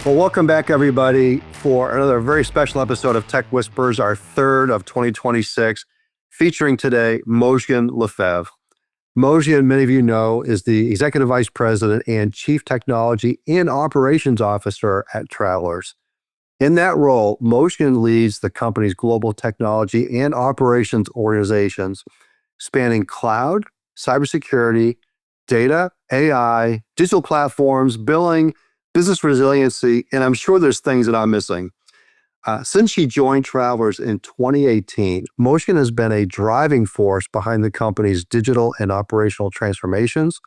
Well, welcome back, everybody, for another very special episode of Tech Whispers, our third of 2026, featuring today Mojgan Lefebvre. Mojgan, many of you know, is the Executive Vice President and Chief Technology and Operations Officer at Travelers. In that role, Mojgan leads the company's global technology and operations organizations, spanning cloud, cybersecurity, data, AI, digital platforms, billing, business resiliency, and I'm sure there's things that I'm missing. Since she joined Travelers in 2018, Mojgan has been a driving force behind the company's digital and operational transformations,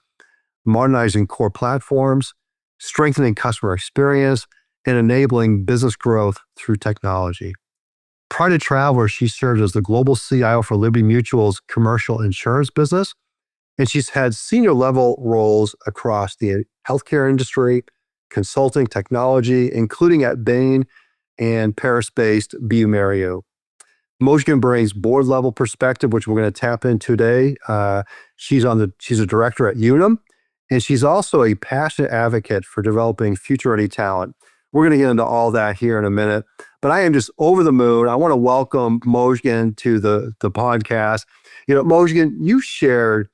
modernizing core platforms, strengthening customer experience, and enabling business growth through technology. Prior to Travelers, she served as the global CIO for Liberty Mutual's commercial insurance business, and she's had senior level roles across the healthcare industry, consulting, technology, including at Bain and Paris-based bioMérieux. Mojgan brings board-level perspective, which we're going to tap in today. She's a director at Unum, and she's also a passionate advocate for developing future-ready talent. We're going to get into all that here in a minute, but I am just over the moon. I want to welcome Mojgan to the podcast. Mojgan, you shared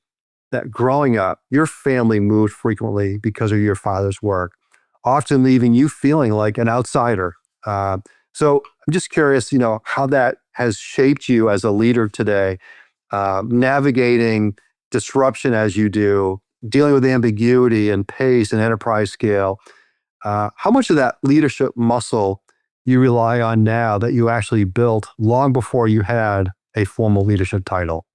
that growing up, your family moved frequently because of your father's work, often leaving you feeling like an outsider. So I'm just curious, how that has shaped you as a leader today, navigating disruption as you do, dealing with ambiguity and pace and enterprise scale. How much of that leadership muscle you rely on now that you actually built long before you had a formal leadership title?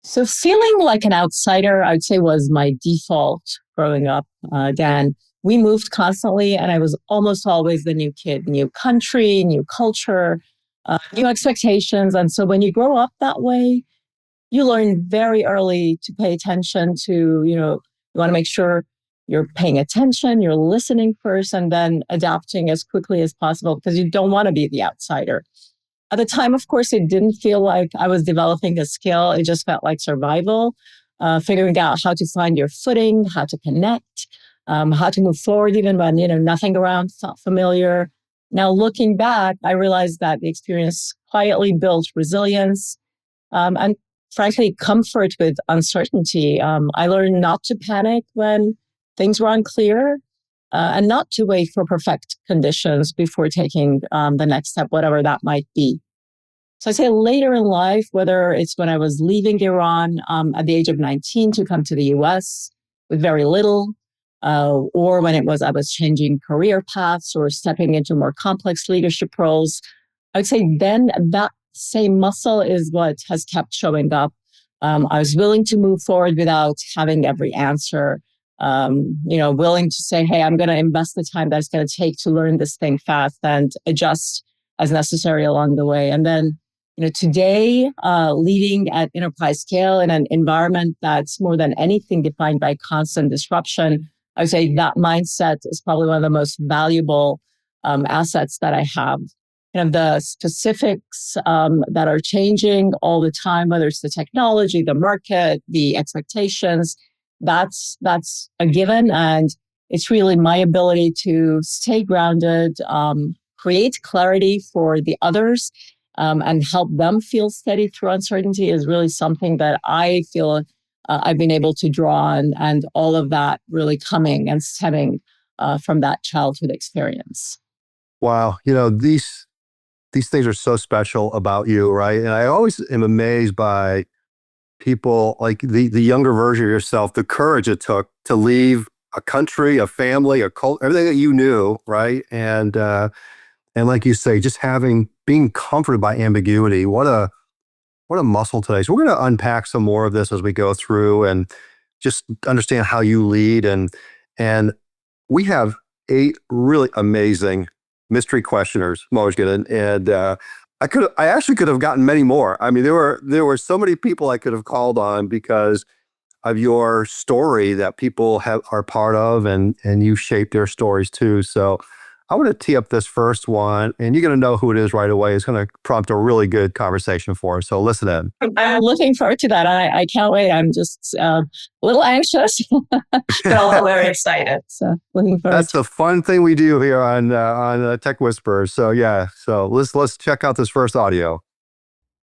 So feeling like an outsider, I'd say, was my default growing up, Dan. We moved constantly, and I was almost always the new kid, new country, new culture, new expectations. And so when you grow up that way, you learn very early to pay attention to, you want to make sure you're paying attention, you're listening first, and then adapting as quickly as possible because you don't want to be the outsider. At the time, of course, it didn't feel like I was developing a skill. It just felt like survival, figuring out how to find your footing, how to connect, how to move forward even when, nothing around felt familiar. Now, looking back, I realized that the experience quietly built resilience and, frankly, comfort with uncertainty. I learned not to panic when things were unclear and not to wait for perfect conditions before taking the next step, whatever that might be. So I say later in life, whether it's when I was leaving Iran at the age of 19 to come to the US with very little, or when I was changing career paths or stepping into more complex leadership roles, I would say then that same muscle is what has kept showing up. I was willing to move forward without having every answer, willing to say, hey, I'm going to invest the time that it's going to take to learn this thing fast and adjust as necessary along the way. And then, today, leading at enterprise scale in an environment that's more than anything defined by constant disruption, I would say that mindset is probably one of the most valuable assets that I have. The specifics that are changing all the time, whether it's the technology, the market, the expectations, that's a given. And it's really my ability to stay grounded, create clarity for the others, and help them feel steady through uncertainty is really something that I feel I've been able to draw on, and all of that really coming and stemming from that childhood experience. Wow. These things are so special about you, right? And I always am amazed by people like the younger version of yourself, the courage it took to leave a country, a family, a culture, everything that you knew, right? And like you say, just being comforted by ambiguity. What a muscle today. So we're going to unpack some more of this as we go through and just understand how you lead. And we have 8 really amazing mystery questioners, Mojgan, and I actually could have gotten many more. I mean, there were so many people I could have called on because of your story that people are part of, and you shape their stories too. So I want to tee up this first one, and you're going to know who it is right away. It's going to prompt a really good conversation for us. So listen in. I'm looking forward to that. I can't wait. I'm just a little anxious, but also very excited. So looking forward. That's the fun thing we do here on Tech Whispers. So yeah, so let's check out this first audio.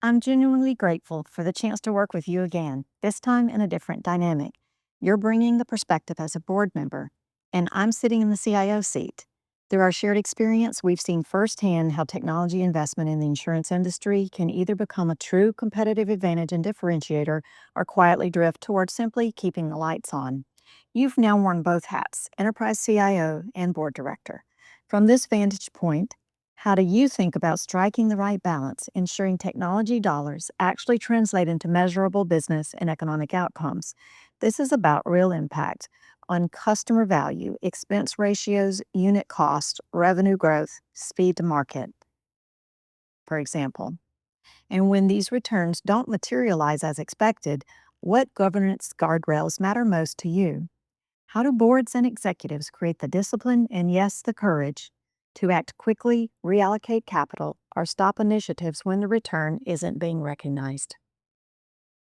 I'm genuinely grateful for the chance to work with you again, this time in a different dynamic. You're bringing the perspective as a board member, and I'm sitting in the CIO seat. Through our shared experience, we've seen firsthand how technology investment in the insurance industry can either become a true competitive advantage and differentiator or quietly drift towards simply keeping the lights on. You've now worn both hats, enterprise CIO and board director. From this vantage point, how do you think about striking the right balance, ensuring technology dollars actually translate into measurable business and economic outcomes? This is about real impact on customer value, expense ratios, unit cost, revenue growth, speed to market, for example. And when these returns don't materialize as expected, what governance guardrails matter most to you? How do boards and executives create the discipline and, yes, the courage to act quickly, reallocate capital, or stop initiatives when the return isn't being recognized?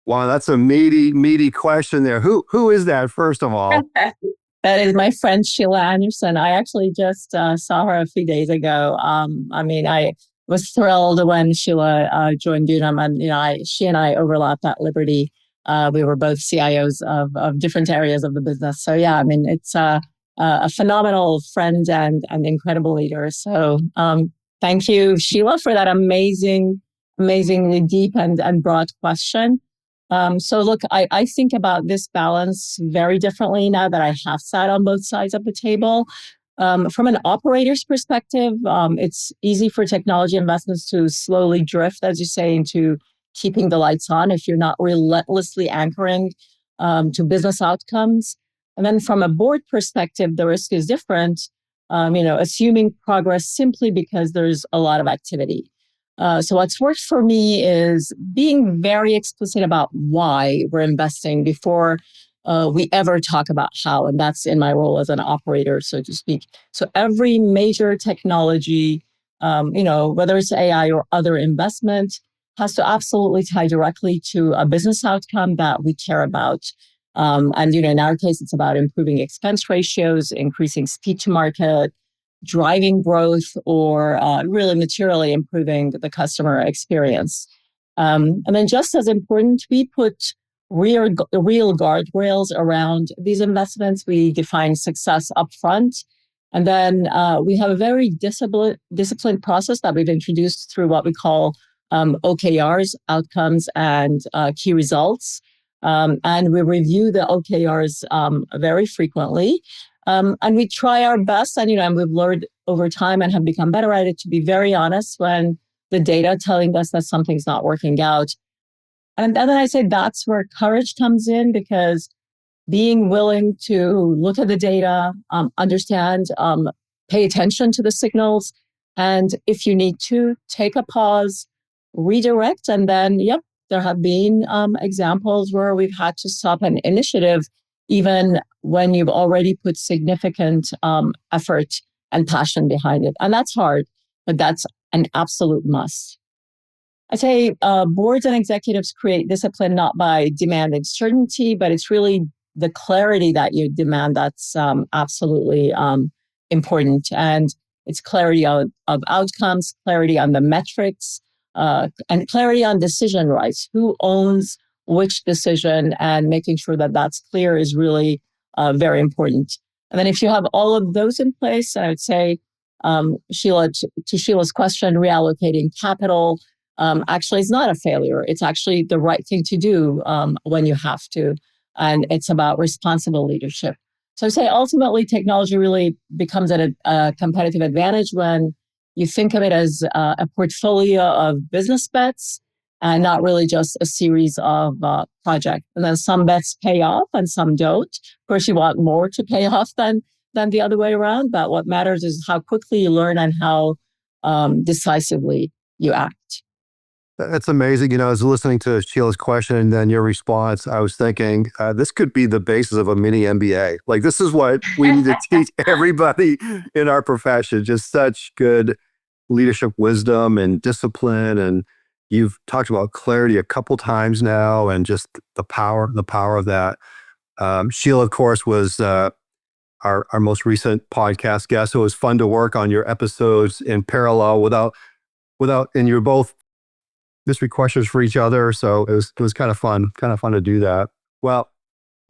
Wow, that's a meaty question there. Who is that, first of all? That is my friend Sheila Anderson. I actually just saw her a few days ago. I was thrilled when Sheila joined Unum, and she and I overlapped at Liberty. We were both CIOs of different areas of the business. So yeah, it's a phenomenal friend and incredible leader. So thank you, Sheila, for that amazingly deep and broad question. So look, I think about this balance very differently now that I have sat on both sides of the table. From an operator's perspective, it's easy for technology investments to slowly drift, as you say, into keeping the lights on if you're not relentlessly anchoring to business outcomes. And then from a board perspective, the risk is different, assuming progress simply because there's a lot of activity. So what's worked for me is being very explicit about why we're investing before we ever talk about how, and that's in my role as an operator, so to speak. So every major technology, whether it's AI or other investment, has to absolutely tie directly to a business outcome that we care about. And in our case, it's about improving expense ratios, increasing speed to market, driving growth, or really materially improving the customer experience. And then just as important, we put real guardrails around these investments. We define success upfront. And then we have a very disciplined process that we've introduced through what we call OKRs, outcomes and key results. And we review the OKRs very frequently. And we try our best, and we've learned over time and have become better at it, to be very honest when the data telling us that something's not working out. And then I say that's where courage comes in, because being willing to look at the data, understand, pay attention to the signals, and if you need to, take a pause, redirect, and then, there have been examples where we've had to stop an initiative even when you've already put significant effort and passion behind it. And that's hard, but that's an absolute must. I say boards and executives create discipline not by demanding certainty, but it's really the clarity that you demand that's absolutely important. And it's clarity of outcomes, clarity on the metrics, and clarity on decision rights. Who owns which decision, and making sure that that's clear is really very important. And then if you have all of those in place, I would say, Sheila, to Sheila's question, reallocating capital actually is not a failure. It's actually the right thing to do when you have to. And it's about responsible leadership. So I say ultimately technology really becomes a competitive advantage when you think of it as a portfolio of business bets and not really just a series of projects. And then some bets pay off and some don't. Of course, you want more to pay off than the other way around. But what matters is how quickly you learn and how decisively you act. That's amazing. I was listening to Sheila's question and then your response. I was thinking, this could be the basis of a mini MBA. Like, this is what we need to teach everybody in our profession. Just such good leadership wisdom and discipline. And you've talked about clarity a couple times now, and just the power of that. Sheila, of course, was our most recent podcast guest. So it was fun to work on your episodes in parallel and you're both mystery questions for each other. So it was kind of fun to do that. Well,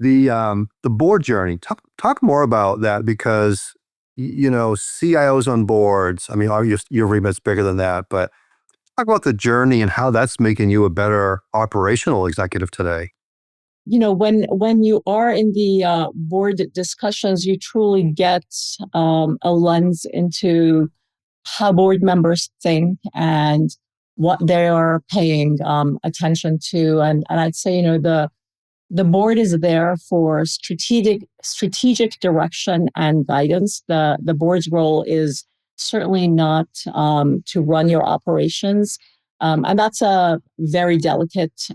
the board journey. Talk more about that, because CIOs on boards. I mean, your remit's bigger than that, but talk about the journey and how that's making you a better operational executive today. When you are in the board discussions, you truly get a lens into how board members think and what they are paying attention to. And I'd say, the board is there for strategic direction and guidance. The board's role is certainly not to run your operations. And that's a very delicate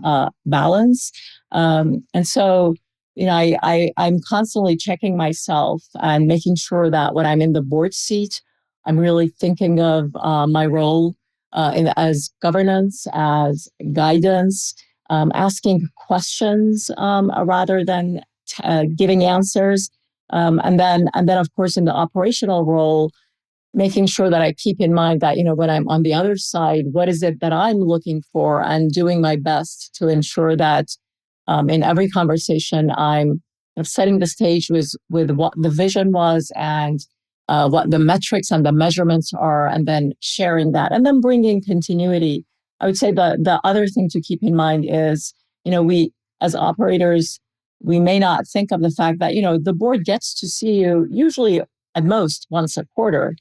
balance. And so, I'm constantly checking myself and making sure that when I'm in the board seat, I'm really thinking of my role as governance, as guidance, asking questions rather than giving answers, and then of course in the operational role, making sure that I keep in mind that when I'm on the other side, what is it that I'm looking for, and doing my best to ensure that in every conversation I'm setting the stage with what the vision was, and what the metrics and the measurements are, and then sharing that, and then bringing continuity. I would say the other thing to keep in mind is, we as operators, we may not think of the fact that, the board gets to see you usually at most once a quarter.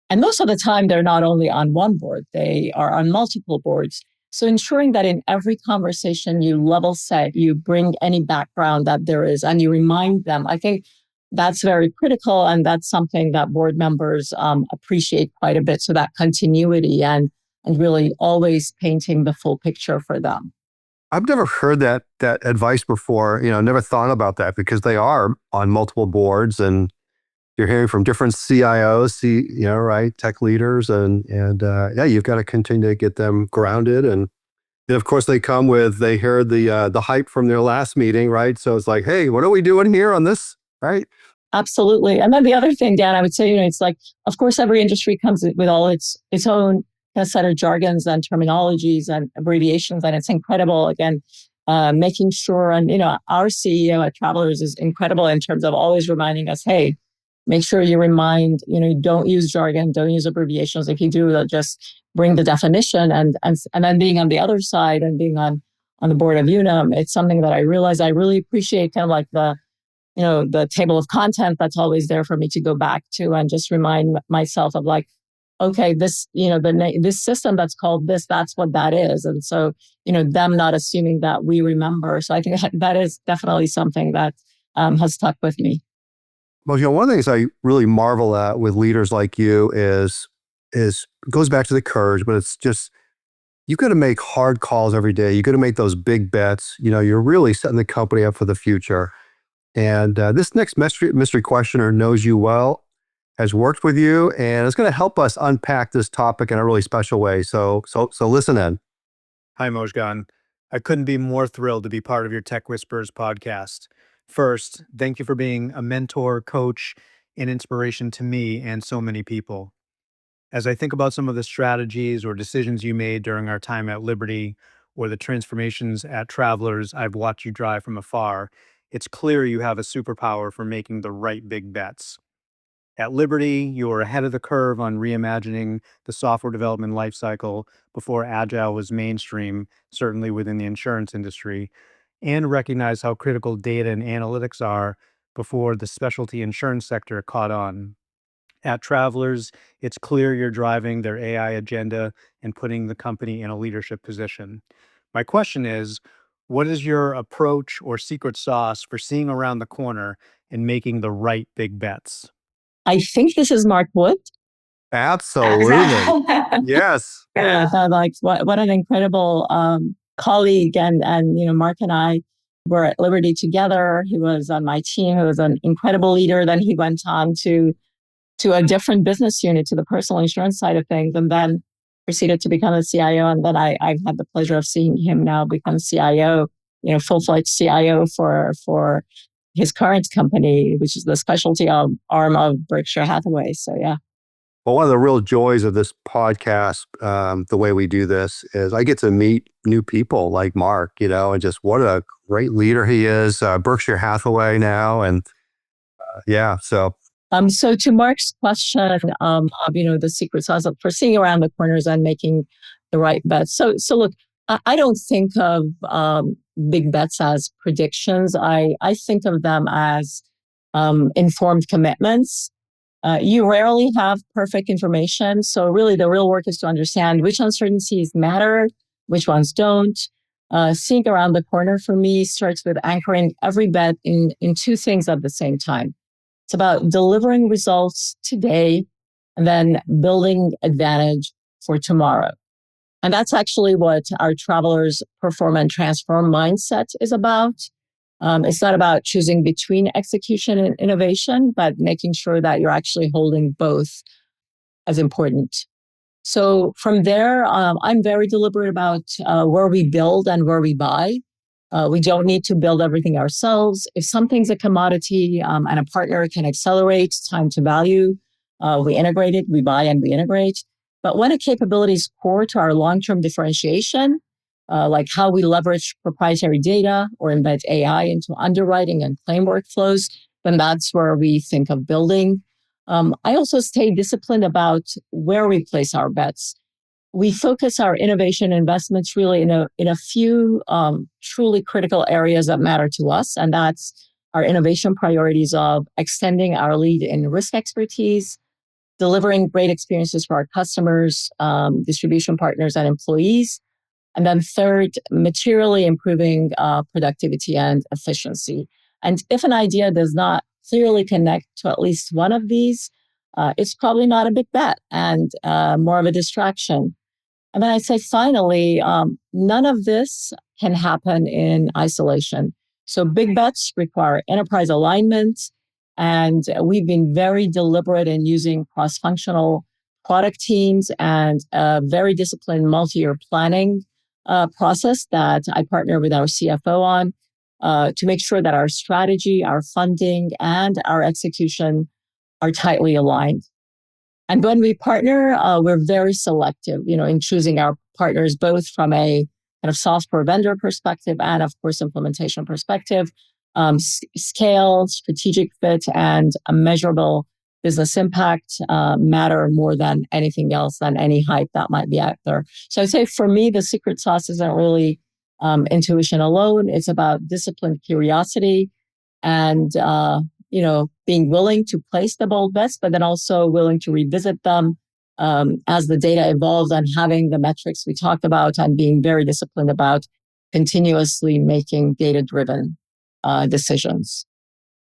And most of the time, they're not only on one board, they are on multiple boards. So ensuring that in every conversation you level set, you bring any background that there is, and you remind them. I think that's very critical. And that's something that board members appreciate quite a bit. So that continuity and really always painting the full picture for them. I've never heard that advice before. Never thought about that, because they are on multiple boards, and you're hearing from different CIOs, right, tech leaders, and yeah, you've got to continue to get them grounded. And of course, they heard the hype from their last meeting, right? So it's like, hey, what are we doing here on this, right? Absolutely. And then the other thing, Dan, I would say, it's like, of course, every industry comes with all its own set of jargons and terminologies and abbreviations, and it's incredible. Again, making sure, and our CEO at Travelers is incredible in terms of always reminding us, hey, make sure you remind, don't use jargon, don't use abbreviations. If you do, just bring the definition. And then being on the other side and being on the board of Unum, it's something that I realize I really appreciate, kind of like the table of content that's always there for me to go back to, and just remind myself of, like, okay, this, this system that's called this, that's what that is. And so, them not assuming that we remember. So I think that is definitely something that has stuck with me. Well, one of the things I really marvel at with leaders like you is goes back to the courage, but it's just, you've got to make hard calls every day. You got to make those big bets. You're really setting the company up for the future. And this next mystery questioner knows you well, has worked with you, and is going to help us unpack this topic in a really special way. So listen in. Hi, Mojgan. I couldn't be more thrilled to be part of your Tech Whispers podcast. First, thank you for being a mentor, coach, and inspiration to me and so many people. As I think about some of the strategies or decisions you made during our time at Liberty, or the transformations at Travelers I've watched you drive from afar, it's clear you have a superpower for making the right big bets. At Liberty, you were ahead of the curve on reimagining the software development lifecycle before Agile was mainstream, certainly within the insurance industry, and recognized how critical data and analytics are before the specialty insurance sector caught on. At Travelers, it's clear you're driving their AI agenda and putting the company in a leadership position. My question is, what is your approach or secret sauce for seeing around the corner and making the right big bets? I think this is Mark Wood. Absolutely. Yes. Yeah, so like what an incredible colleague, and Mark and I were at Liberty together. He was on my team. He was an incredible leader. Then he went on to a different business unit, to the personal insurance side of things, and then proceeded to become a CIO. And then I've had the pleasure of seeing him now become CIO, full-fledged CIO for his current company, which is the specialty arm of Berkshire Hathaway. So yeah. Well, one of the real joys of this podcast, the way we do this, is I get to meet new people like Mark, and just what a great leader he is. Berkshire Hathaway now, and yeah, so. So to Mark's question of the secret sauce for seeing around the corners and making the right bets. So look, I don't think of big bets as predictions. I think of them as informed commitments. You rarely have perfect information. So really the real work is to understand which uncertainties matter, which ones don't. Seeing around the corner for me starts with anchoring every bet in two things at the same time. It's about delivering results today and then building advantage for tomorrow. And that's actually what our Travelers Perform and Transform mindset is about. It's not about choosing between execution and innovation, but making sure that you're actually holding both as important. So from there, I'm very deliberate about where we build and where we buy. We don't need to build everything ourselves. If something's a commodity and a partner can accelerate time to value, we integrate it, we buy and we integrate. But when a capability is core to our long-term differentiation, like how we leverage proprietary data or embed AI into underwriting and claim workflows, then that's where we think of building. I also stay disciplined about where we place our bets. We focus our innovation investments really in a few truly critical areas that matter to us, and that's our innovation priorities of extending our lead in risk expertise, delivering great experiences for our customers, distribution partners, and employees. And then third, materially improving productivity and efficiency. And if an idea does not clearly connect to at least one of these, it's probably not a big bet and more of a distraction. And then I say, finally, none of this can happen in isolation. So big bets require enterprise alignment. And we've been very deliberate in using cross-functional product teams and a very disciplined multi-year planning process that I partner with our CFO on to make sure that our strategy, our funding, and our execution are tightly aligned. And when we partner, we're very selective, in choosing our partners, both from a kind of software vendor perspective and, of course, implementation perspective. Scale, strategic fit, and a measurable business impact matter more than anything else, than any hype that might be out there. So I'd say for me, the secret sauce isn't really intuition alone. It's about disciplined curiosity and being willing to place the bold bets, but then also willing to revisit them as the data evolves, and having the metrics we talked about, and being very disciplined about continuously making data-driven decisions.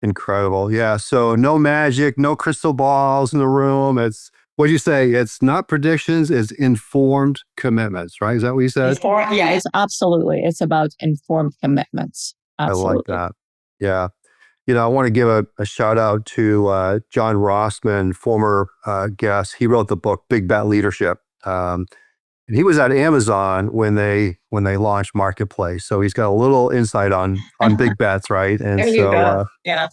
Incredible. Yeah. So no magic, no crystal balls in the room. It's, what do you say? It's not predictions, it's informed commitments, right? Is that what you said? Yeah, it's absolutely. It's about informed commitments. Absolutely. I like that. Yeah. I want to give a shout out to John Rossman, former guest. He wrote the book Big Bet Leadership. And he was at Amazon when they launched Marketplace. So he's got a little insight on big bets, right? And there you go. Yeah.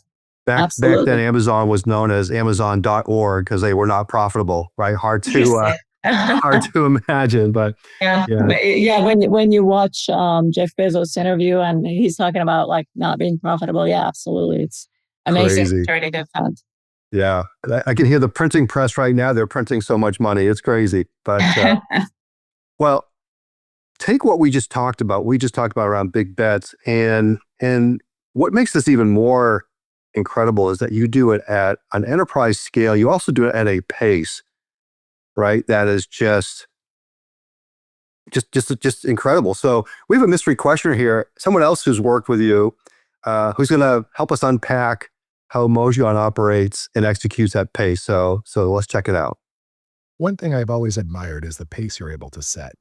Back then, Amazon was known as Amazon.org because they were not profitable, right? Hard to imagine, but yeah. When you watch Jeff Bezos' interview and he's talking about like not being profitable, yeah, absolutely, it's amazing. Crazy. Yeah, I can hear the printing press right now. They're printing so much money, it's crazy. But well, take what we just talked about. We just talked about around big bets, and what makes this even more incredible is that you do it at an enterprise scale. You also do it at a pace, right? That is just incredible. So we have a mystery questioner here, someone else who's worked with you, who's going to help us unpack how Mojgan operates and executes at pace. So let's check it out. One thing I've always admired is the pace you're able to set.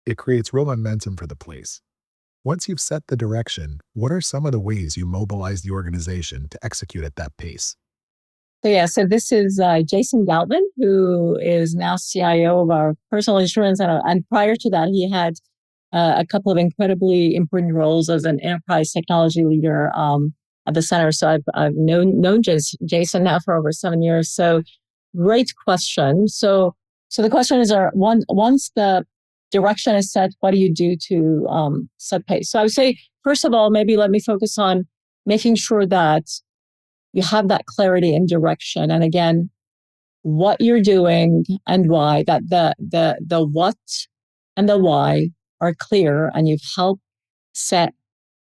It creates real momentum for the place. Once you've set the direction, what are some of the ways you mobilize the organization to execute at that pace? So this is Jason Galvin, who is now CIO of our personal insurance. And prior to that, he had a couple of incredibly important roles as an enterprise technology leader at the center. So I've known Jason now for over 7 years. So great question. So the question is, once the direction is set, what do you do to set pace? So I would say, first of all, maybe let me focus on making sure that you have that clarity and direction. And again, what you're doing and why, that the what and the why are clear, and you've helped set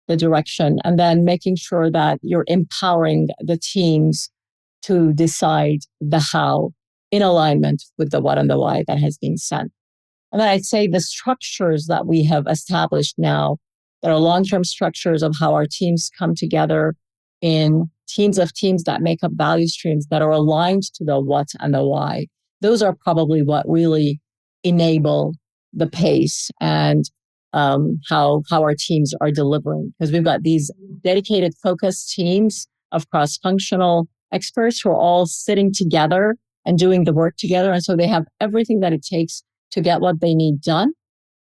the direction, and then making sure that you're empowering the teams to decide the how in alignment with the what and the why that has been set. And then I'd say the structures that we have established now, that are long-term structures of how our teams come together in teams of teams that make up value streams that are aligned to the what and the why. Those are probably what really enable the pace and how our teams are delivering. Because we've got these dedicated, focused teams of cross-functional experts who are all sitting together and doing the work together. And so they have everything that it takes to get what they need done.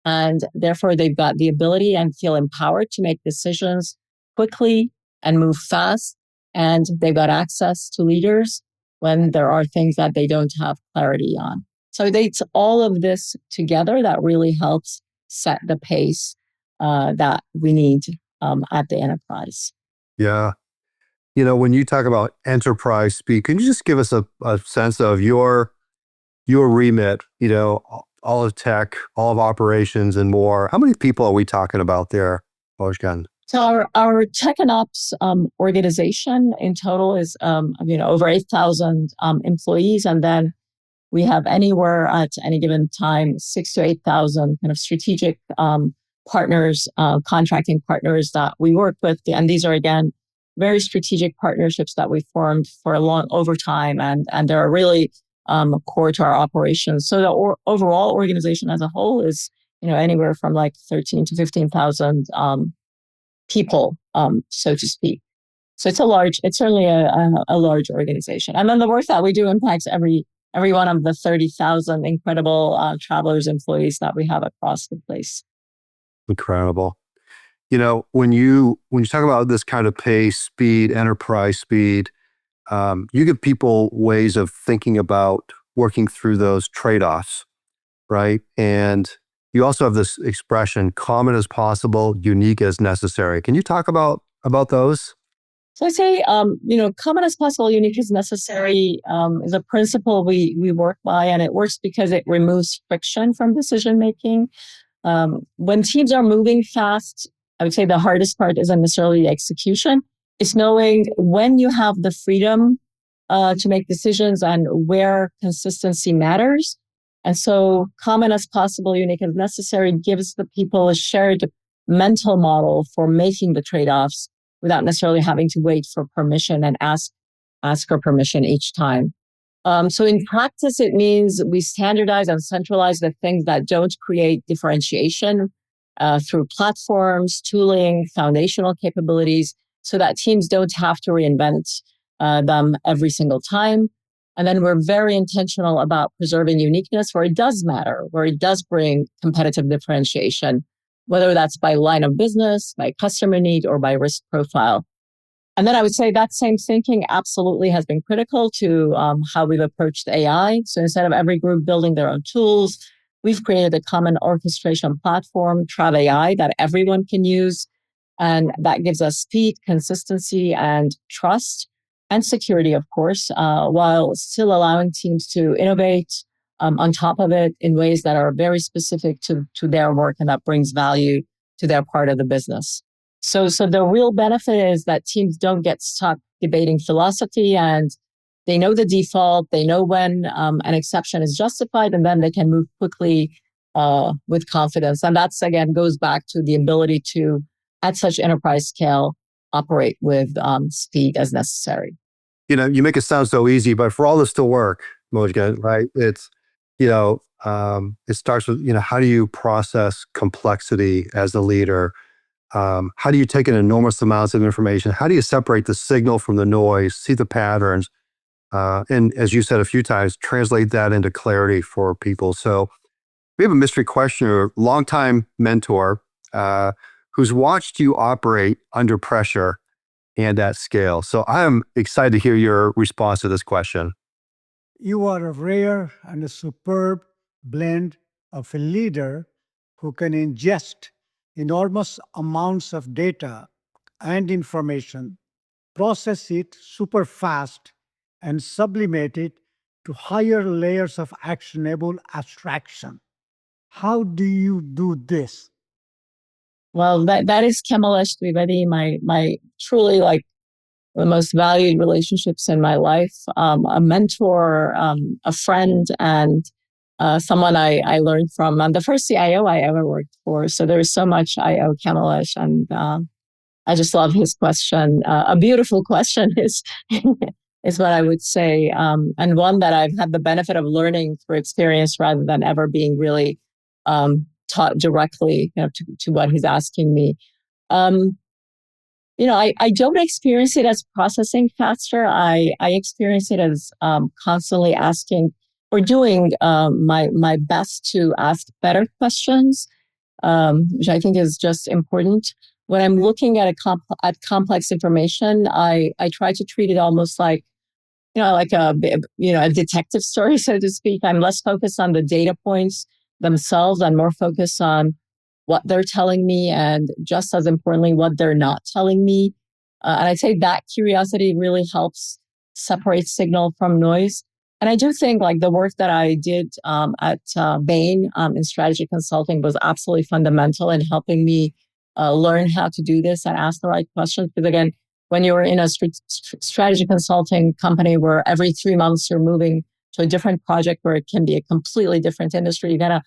And therefore, they've got the ability and feel empowered to make decisions quickly and move fast. And they've got access to leaders when there are things that they don't have clarity on. So it's all of this together that really helps set the pace that we need at the enterprise. Yeah. When you talk about enterprise speak, can you just give us a sense of your remit, all of tech, all of operations and more? How many people are we talking about there, Mojgan? So our tech and ops organization in total is over 8,000 employees, and then we have anywhere at any given time 6,000 to 8,000 kind of strategic partners, contracting partners that we work with, and these are again very strategic partnerships that we formed for a long over time, and they're really core to our operations. So the overall organization as a whole is anywhere from like 13 to 15,000 people, so to speak. So it's certainly a large organization. And then the work that we do impacts every one of the 30,000 incredible travelers, employees that we have across the place. Incredible. When you talk about this kind of pace, speed, enterprise speed, you give people ways of thinking about working through those trade-offs, right? And you also have this expression, common as possible, unique as necessary. Can you talk about those? So I say, common as possible, unique as necessary is a principle we work by, and it works because it removes friction from decision making. When teams are moving fast, I would say the hardest part isn't necessarily the execution. It's knowing when you have the freedom to make decisions and where consistency matters. And so common as possible, unique as necessary gives the people a shared mental model for making the trade-offs without necessarily having to wait for permission and ask for permission each time. So in practice, it means we standardize and centralize the things that don't create differentiation through platforms, tooling, foundational capabilities, so that teams don't have to reinvent them every single time. And then we're very intentional about preserving uniqueness where it does matter, where it does bring competitive differentiation, whether that's by line of business, by customer need, or by risk profile. And then I would say that same thinking absolutely has been critical to how we've approached AI. So instead of every group building their own tools, we've created a common orchestration platform, TravAI, that everyone can use. And that gives us speed, consistency, and trust, and security, of course, while still allowing teams to innovate on top of it in ways that are very specific to their work and that brings value to their part of the business. So the real benefit is that teams don't get stuck debating philosophy, and they know the default, they know when an exception is justified, and then they can move quickly with confidence. And that's, again, goes back to the ability to, at such enterprise scale, operate with speed as necessary. You make it sound so easy, but for all this to work, Mojgan, right? It starts with, how do you process complexity as a leader? How do you take in enormous amounts of information? How do you separate the signal from the noise, see the patterns? And as you said a few times, translate that into clarity for people. So we have a mystery questioner, longtime mentor, who's watched you operate under pressure and at scale. So I'm excited to hear your response to this question. You are a rare and a superb blend of a leader who can ingest enormous amounts of data and information, process it super fast, and sublimate it to higher layers of actionable abstraction. How do you do this? Well, that is Kamalesh Trivedi, my truly like the most valued relationships in my life, a mentor, a friend, and someone I learned from. The first CIO I ever worked for. So there's so much I owe Kamalesh, and I just love his question. A beautiful question is is what I would say, and one that I've had the benefit of learning through experience rather than ever being really taught directly, to what he's asking me. Um, I don't experience it as processing faster. I experience it as constantly asking or doing my best to ask better questions, which I think is just important. When I'm looking at at complex information, I try to treat it almost like like a detective story, so to speak. I'm less focused on the data points themselves and more focused on what they're telling me, and just as importantly, what they're not telling me. And I'd say that curiosity really helps separate signal from noise. And I do think like the work that I did at Bain in strategy consulting was absolutely fundamental in helping me learn how to do this and ask the right questions. Because again, when you're in a strategy consulting company where every 3 months you're moving to a different project where it can be a completely different industry, you gotta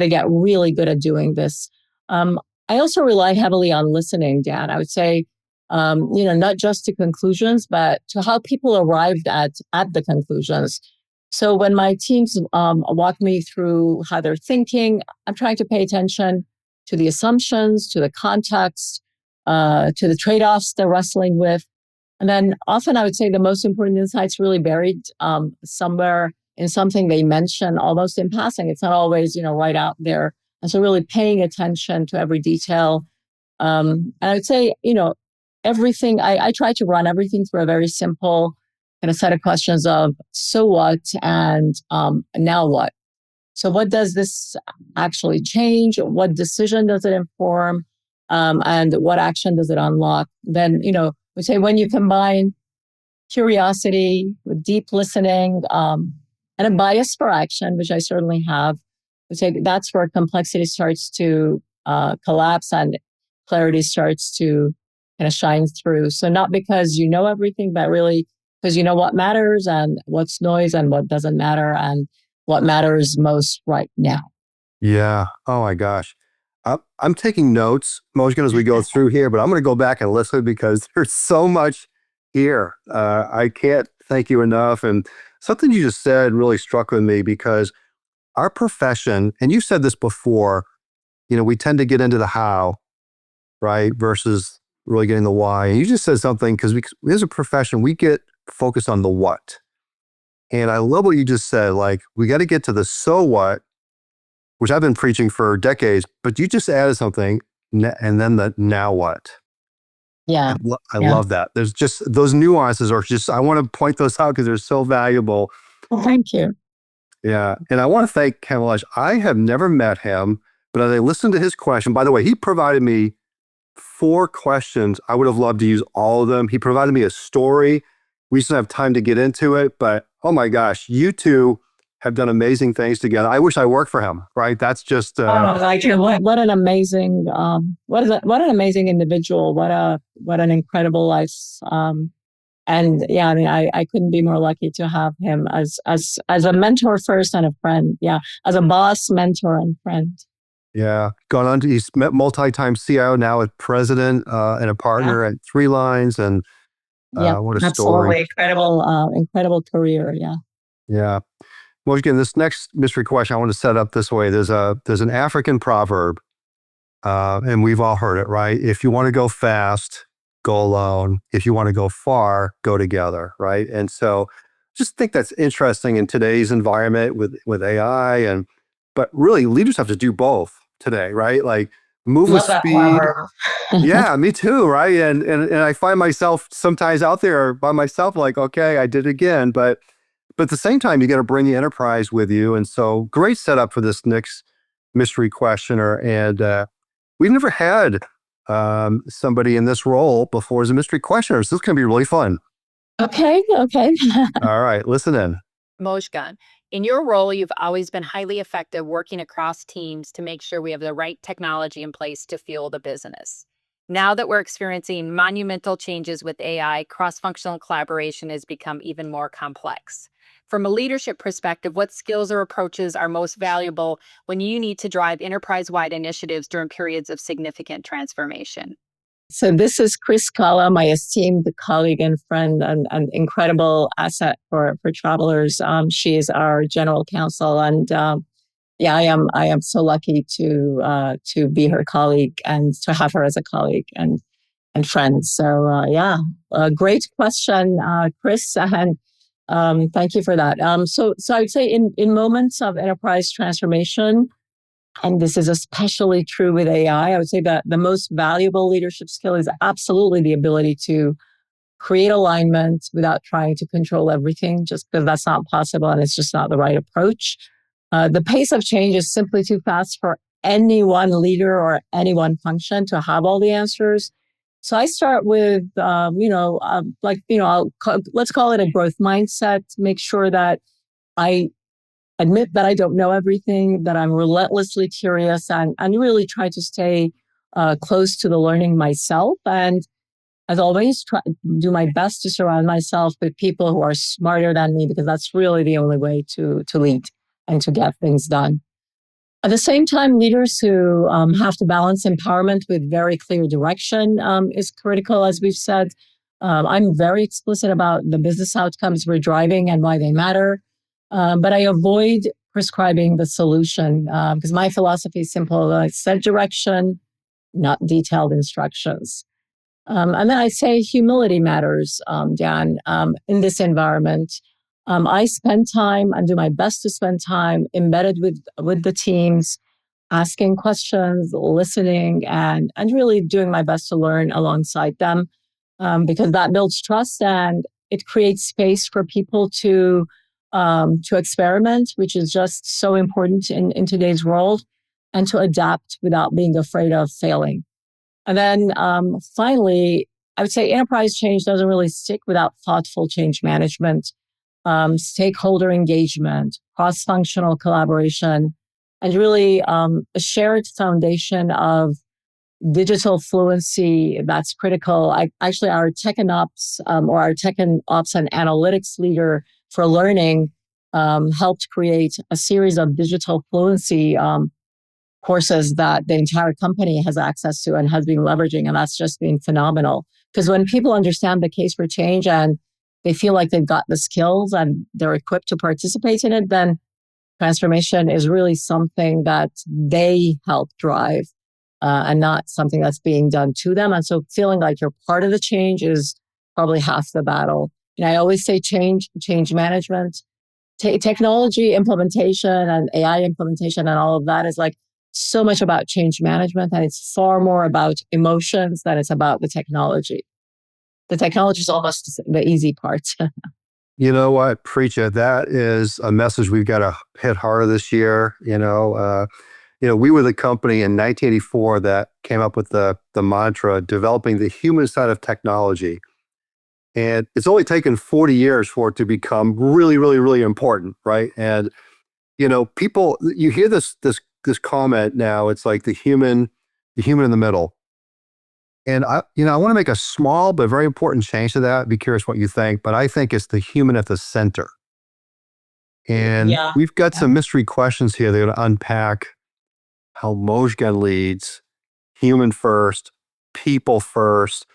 get really good at doing this. I also rely heavily on listening, Dan. I would say, not just to conclusions, but to how people arrived at the conclusions. So when my teams walk me through how they're thinking, I'm trying to pay attention to the assumptions, to the context, to the trade-offs they're wrestling with. And then often I would say the most important insights really buried somewhere in something they mention almost in passing. It's not always, right out there. And so really paying attention to every detail. And I would say, everything, I try to run everything through a very simple kind of set of questions of so what and now what? So what does this actually change? What decision does it inform? And what action does it unlock? Then, we say when you combine curiosity with deep listening and a bias for action, which I certainly have, we say that's where complexity starts to collapse and clarity starts to kind of shine through. So not because you know everything, but really because you know what matters and what's noise and what doesn't matter and what matters most right now. Yeah. Oh my gosh. I'm taking notes, Mojgan, as we go through here, but I'm going to go back and listen because there's so much here. I can't thank you enough. And something you just said really struck with me because our profession, and you said this before, we tend to get into the how, right, versus really getting the why. And you just said something because we as a profession, we get focused on the what. And I love what you just said. Like, we got to get to the so what, which I've been preaching for decades, but you just added something, and then the now what. Yeah. I love that. There's just those nuances are just, I want to point those out because they're so valuable. Well, thank you. Yeah. And I want to thank Kamalesh. I have never met him, but as I listened to his question, by the way, he provided me 4 questions. I would have loved to use all of them. He provided me a story. We just don't have time to get into it, but oh my gosh, you two have done amazing things together. I wish I worked for him, right? That's just what an amazing what an amazing individual. What an incredible life. And yeah, I mean, I couldn't be more lucky to have him as a mentor first and a friend. Yeah, as a boss, mentor, and friend. Yeah, gone on to, he's met multi-time CIO, now at president and a partner at 3 Lines, and what a absolutely story. incredible career. Yeah. Yeah. Well, again, this next mystery question I want to set up this way. There's an African proverb, and we've all heard it, right? If you want to go fast, go alone. If you want to go far, go together, right? And so, just think that's interesting in today's environment with AI, but really, leaders have to do both today, right? Like move with Love that speed. proverb. Yeah, me too, right? And I find myself sometimes out there by myself, like, okay, I did it again, but at the same time, you got to bring the enterprise with you. And so, great setup for this next mystery questioner. And we've never had somebody in this role before as a mystery questioner. So this is going to be really fun. Okay. All right, listen in. Mojgan, in your role, you've always been highly effective working across teams to make sure we have the right technology in place to fuel the business. Now that we're experiencing monumental changes with AI, cross-functional collaboration has become even more complex. From a leadership perspective, what skills or approaches are most valuable when you need to drive enterprise-wide initiatives during periods of significant transformation? So this is Chris Kala, my esteemed colleague and friend, and incredible asset for travelers. She is our general counsel, and yeah, I am so lucky to be her colleague and to have her as a colleague and friend. So yeah, a great question, Chris, and thank you for that. So I'd say in moments of enterprise transformation, and this is especially true with AI, I would say that the most valuable leadership skill is absolutely the ability to create alignment without trying to control everything, just because that's not possible and it's just not the right approach. The pace of change is simply too fast for any one leader or any one function to have all the answers. So I start with, let's call it a growth mindset. Make sure that I admit that I don't know everything, that I'm relentlessly curious, and really try to stay close to the learning myself. And as always, try do my best to surround myself with people who are smarter than me, because that's really the only way to lead and to get things done. At the same time, leaders who have to balance empowerment with very clear direction is critical, as we've said. I'm very explicit about the business outcomes we're driving and why they matter. But I avoid prescribing the solution because my philosophy is simple. I set direction, not detailed instructions. And then I say humility matters, Dan, in this environment. I spend time and do my best to spend time embedded with the teams, asking questions, listening, and really doing my best to learn alongside them, because that builds trust and it creates space for people to experiment, which is just so important in today's world, and to adapt without being afraid of failing. And then finally, I would say enterprise change doesn't really stick without thoughtful change management, stakeholder engagement, cross-functional collaboration, and really a shared foundation of digital fluency that's critical. Our tech and ops or our tech and ops and analytics leader for learning helped create a series of digital fluency courses that the entire company has access to and has been leveraging. And that's just been phenomenal. Because when people understand the case for change and they feel like they've got the skills and they're equipped to participate in it, then transformation is really something that they help drive and not something that's being done to them. And so feeling like you're part of the change is probably half the battle. And I always say change management, technology implementation and AI implementation and all of that is like so much about change management, and it's far more about emotions than it's about the technology. The technology is almost the easy part. You know what, preach it. That is a message we've got to hit harder this year. We were the company in 1984 that came up with the mantra, developing the human side of technology. And it's only taken 40 years for it to become really, really, really important, right? And people, you hear this comment now. It's like the human in the middle. And I want to make a small but very important change to that. Be curious what you think, but I think it's the human at the center. And Yeah. we've got some mystery questions here. They're going to unpack how Mojgan leads, human first, people first.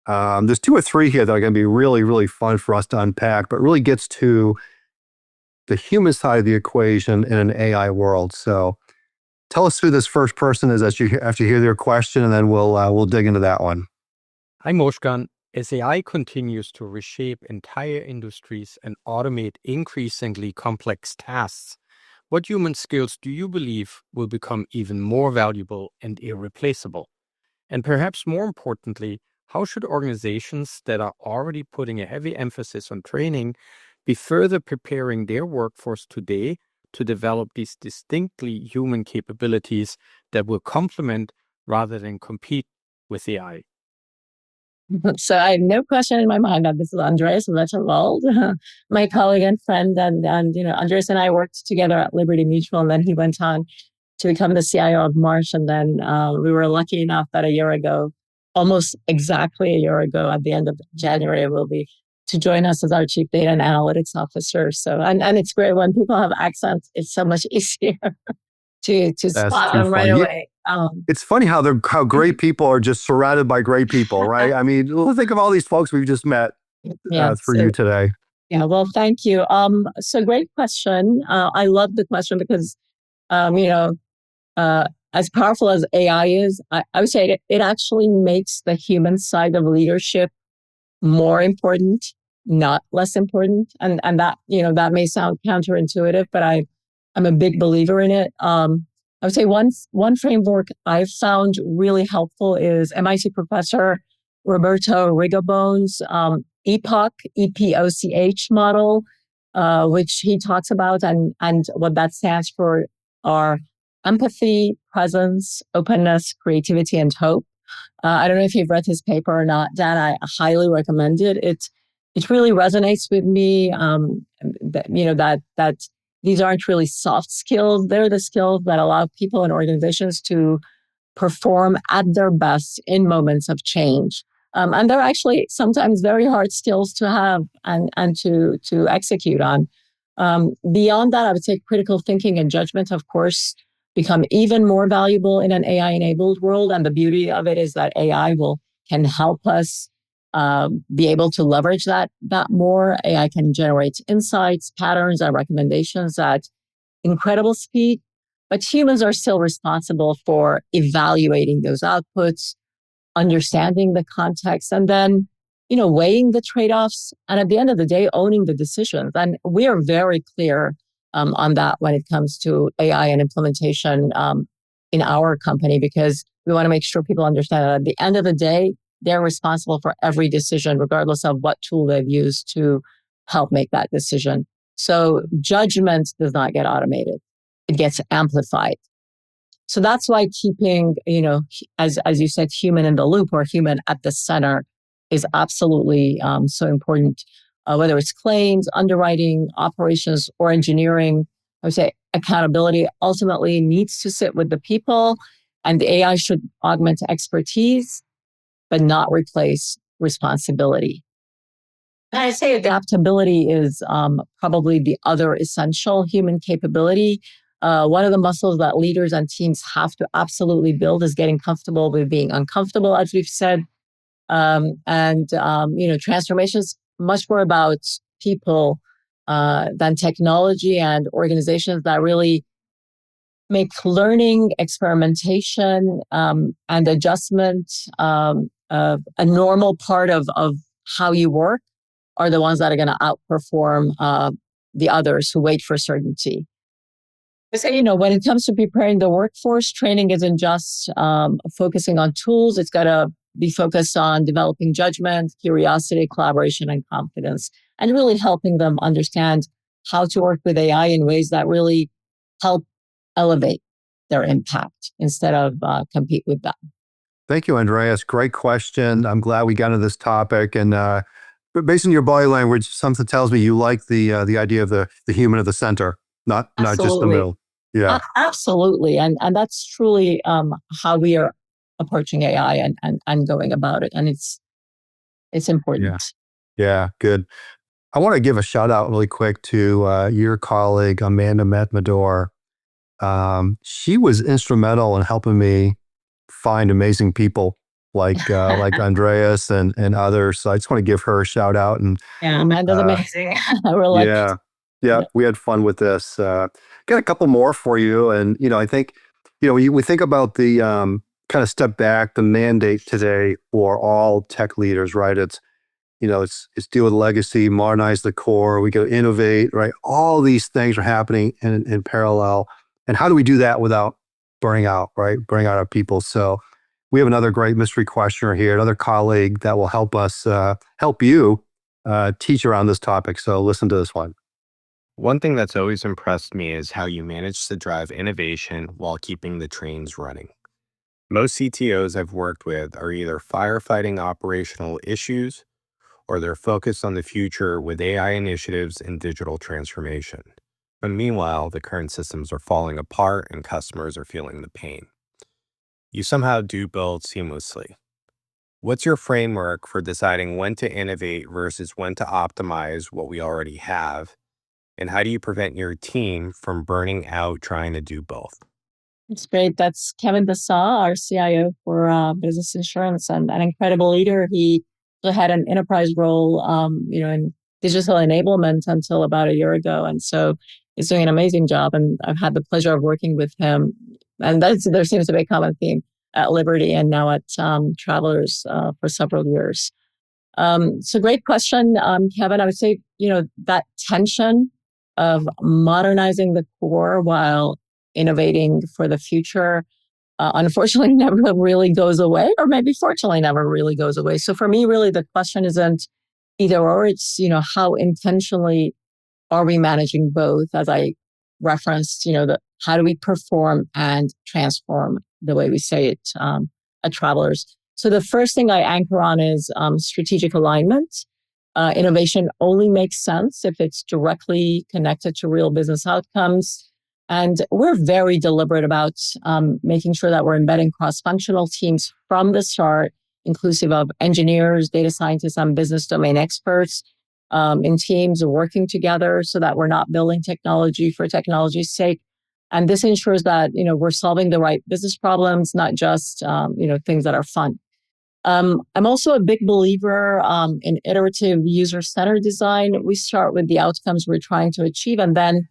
There's two or three here that are going to be really, really fun for us to unpack, but really gets to the human side of the equation in an AI world. So tell us who this first person is after you hear their question, and then we'll dig into that one. Hi, Mojgan. As AI continues to reshape entire industries and automate increasingly complex tasks, what human skills do you believe will become even more valuable and irreplaceable? And perhaps more importantly, how should organizations that are already putting a heavy emphasis on training be further preparing their workforce today to develop these distinctly human capabilities that will complement rather than compete with AI? So I have no question in my mind that this is Andreas Lefebvre, my colleague and friend. And Andreas and I worked together at Liberty Mutual, and then he went on to become the CIO of Marsh. And then we were lucky enough that a year ago, almost exactly a year ago, at the end of January, will be to join us as our Chief Data and Analytics Officer. So, and it's great when people have accents, it's so much easier to spot them right away. It's funny how great people are just surrounded by great people, right? I mean, think of all these folks we've just met for you today. Yeah, well, thank you. So great question. I love the question because, as powerful as AI is, I would say it actually makes the human side of leadership more important, not less important. And that, that may sound counterintuitive, but I'm a big believer in it. I would say one framework I've found really helpful is MIT professor Roberto Rigobone's EPOCH, EPOCH model, which he talks about, and what that stands for are empathy, presence, openness, creativity, and hope. I don't know if you've read his paper or not, Dan. I highly recommend it. It really resonates with me. That these aren't really soft skills. They're the skills that allow people and organizations to perform at their best in moments of change. And they're actually sometimes very hard skills to have and to execute on. Beyond that, I would say critical thinking and judgment, of course, become even more valuable in an AI-enabled world. And the beauty of it is that AI can help us be able to leverage that more. AI can generate insights, patterns, and recommendations at incredible speed. But humans are still responsible for evaluating those outputs, understanding the context, and then, weighing the trade-offs. And at the end of the day, owning the decisions. And we are very clear on that when it comes to AI and implementation in our company, because we want to make sure people understand that at the end of the day, they're responsible for every decision, regardless of what tool they've used to help make that decision. So judgment does not get automated. It gets amplified. So that's why keeping, as you said, human in the loop or human at the center is absolutely so important. Whether it's claims, underwriting, operations, or engineering, I would say accountability ultimately needs to sit with the people, and the AI should augment expertise, but not replace responsibility. And I'd say adaptability is probably the other essential human capability. One of the muscles that leaders and teams have to absolutely build is getting comfortable with being uncomfortable, as we've said. Transformation is much more about people than technology, and organizations that really make learning, experimentation, and adjustment a normal part of how you work are the ones that are going to outperform the others who wait for certainty. So, when it comes to preparing the workforce, training isn't just focusing on tools. It's got to be focused on developing judgment, curiosity, collaboration, and confidence, and really helping them understand how to work with AI in ways that really help elevate their impact instead of compete with them. Thank you, Andreas. Great question. I'm glad we got into this topic. And but based on your body language, something tells me you like the idea of the human at the center, not just the middle. Yeah, absolutely. And that's truly how we are approaching AI and going about it. And it's important. Yeah, good. I want to give a shout out really quick to your colleague, Amanda Metmador. She was instrumental in helping me find amazing people like Andreas and others. So I just want to give her a shout out. And yeah, Amanda's amazing. We're like Yeah, we had fun with this. Got a couple more for you. And, I think, we think about the kind of step back, the mandate today for all tech leaders, right? It's deal with legacy, modernize the core, we go innovate, right? All these things are happening in parallel. And how do we do that without burning out, right? Burning out our people. So we have another great mystery questioner here, another colleague that will help us, help you teach around this topic. So listen to this one. One thing that's always impressed me is how you manage to drive innovation while keeping the trains running. Most CTOs I've worked with are either firefighting operational issues or they're focused on the future with AI initiatives and digital transformation. But meanwhile, the current systems are falling apart and customers are feeling the pain. You somehow do both seamlessly. What's your framework for deciding when to innovate versus when to optimize what we already have? And how do you prevent your team from burning out trying to do both? It's great. That's Kevin Basaw, our CIO for business insurance, and an incredible leader. He had an enterprise role, in digital enablement until about a year ago, and so he's doing an amazing job. And I've had the pleasure of working with him, and there seems to be a common theme at Liberty and now at Travelers for several years. So great question, Kevin. I would say, that tension of modernizing the core while innovating for the future, unfortunately, never really goes away, or maybe fortunately never really goes away. So for me, really, the question isn't either or, it's, how intentionally are we managing both? As I referenced, how do we perform and transform the way we say it at Travelers? So the first thing I anchor on is strategic alignment. Innovation only makes sense if it's directly connected to real business outcomes. And we're very deliberate about making sure that we're embedding cross-functional teams from the start, inclusive of engineers, data scientists, and business domain experts in teams working together so that we're not building technology for technology's sake. And this ensures that, we're solving the right business problems, not just, things that are fun. I'm also a big believer in iterative user-centered design. We start with the outcomes we're trying to achieve, and then,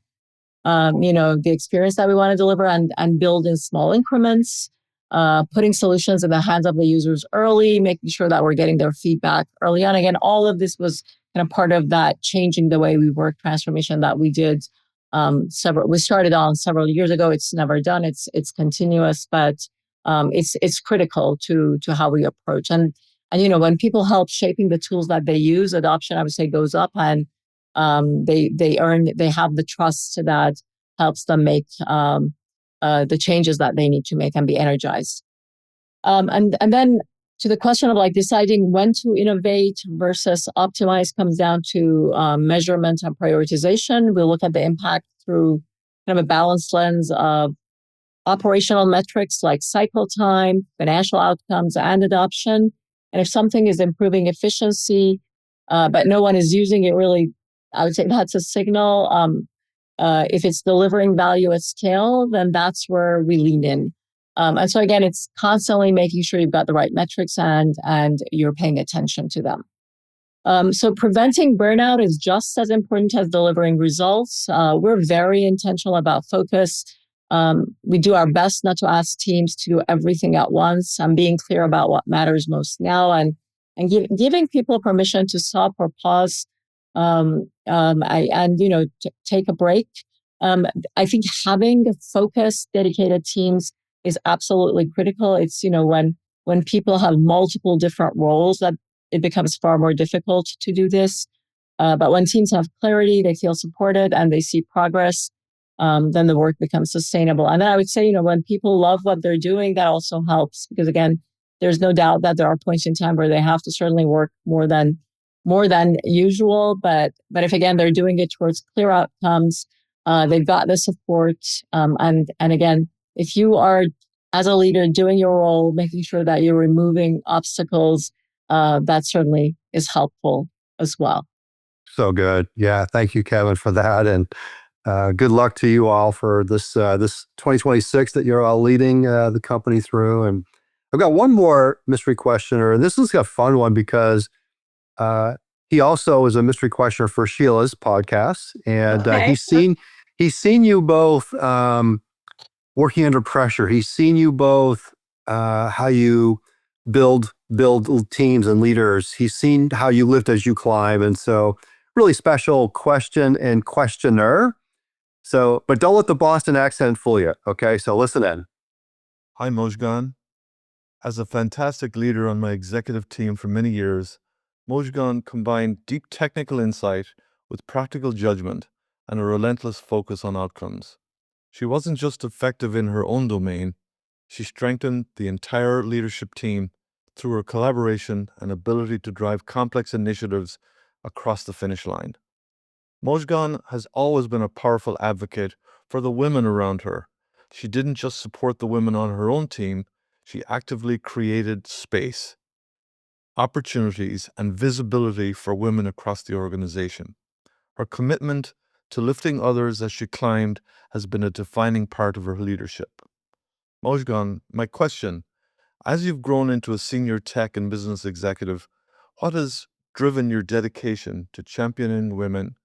the experience that we want to deliver, and build in small increments, putting solutions in the hands of the users early, making sure that we're getting their feedback early on. Again, all of this was kind of part of that changing the way we work transformation that we did we started on several years ago. It's never done. It's continuous, but it's critical to how we approach. And when people help shaping the tools that they use, adoption, I would say, goes up, and they have the trust that helps them make the changes that they need to make and be energized. And then to the question of deciding when to innovate versus optimize comes down to measurement and prioritization. We'll look at the impact through kind of a balanced lens of operational metrics like cycle time, financial outcomes, and adoption. And if something is improving efficiency, but no one is using it, really, I would say that's a signal. If it's delivering value at scale, then that's where we lean in. And so again, it's constantly making sure you've got the right metrics and you're paying attention to them. So preventing burnout is just as important as delivering results. We're very intentional about focus. We do our best not to ask teams to do everything at once. I'm being clear about what matters most now, and giving people permission to stop or pause, take a break. I think having focused, dedicated teams is absolutely critical. It's, when people have multiple different roles, that it becomes far more difficult to do this. But when teams have clarity, they feel supported and they see progress, then the work becomes sustainable. And then I would say, when people love what they're doing, that also helps, because again, there's no doubt that there are points in time where they have to certainly work more than usual. But if again, they're doing it towards clear outcomes, they've got the support. And again, if you are, as a leader, doing your role, making sure that you're removing obstacles, that certainly is helpful as well. So good. Yeah. Thank you, Kevin, for that. And good luck to you all for this 2026 that you're all leading the company through. And I've got one more mystery questioner. And this is a fun one because he also is a mystery questioner for Sheila's podcast, and Okay. he's seen you both working under pressure. He's seen you both how you build teams and leaders. He's seen how you lift as you climb, and so really special question and questioner. So, but don't let the Boston accent fool you. Okay, so listen in. Hi, Mojgan. As a fantastic leader on my executive team for many years, Mojgan combined deep technical insight with practical judgment and a relentless focus on outcomes. She wasn't just effective in her own domain, she strengthened the entire leadership team through her collaboration and ability to drive complex initiatives across the finish line. Mojgan has always been a powerful advocate for the women around her. She didn't just support the women on her own team, she actively created space, opportunities, and visibility for women across the organization. Her commitment to lifting others as she climbed has been a defining part of her leadership. Mojgan, my question, as you've grown into a senior tech and business executive, what has driven your dedication to championing women,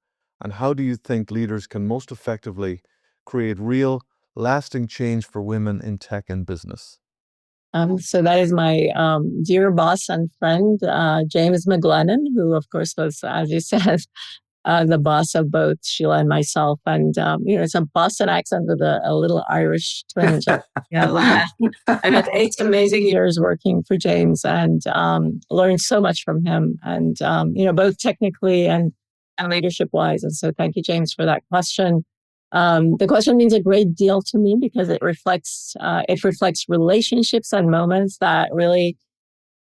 and how do you think leaders can most effectively create real, lasting change for women in tech and business? So that is my dear boss and friend, James McGlennon, who, of course, was, as you said, the boss of both Sheila and myself. And, it's a Boston accent with a little Irish twinge. I had 8 amazing years working for James and learned so much from him and, both technically and leadership wise. And so thank you, James, for that question. The question means a great deal to me because it reflects relationships and moments that really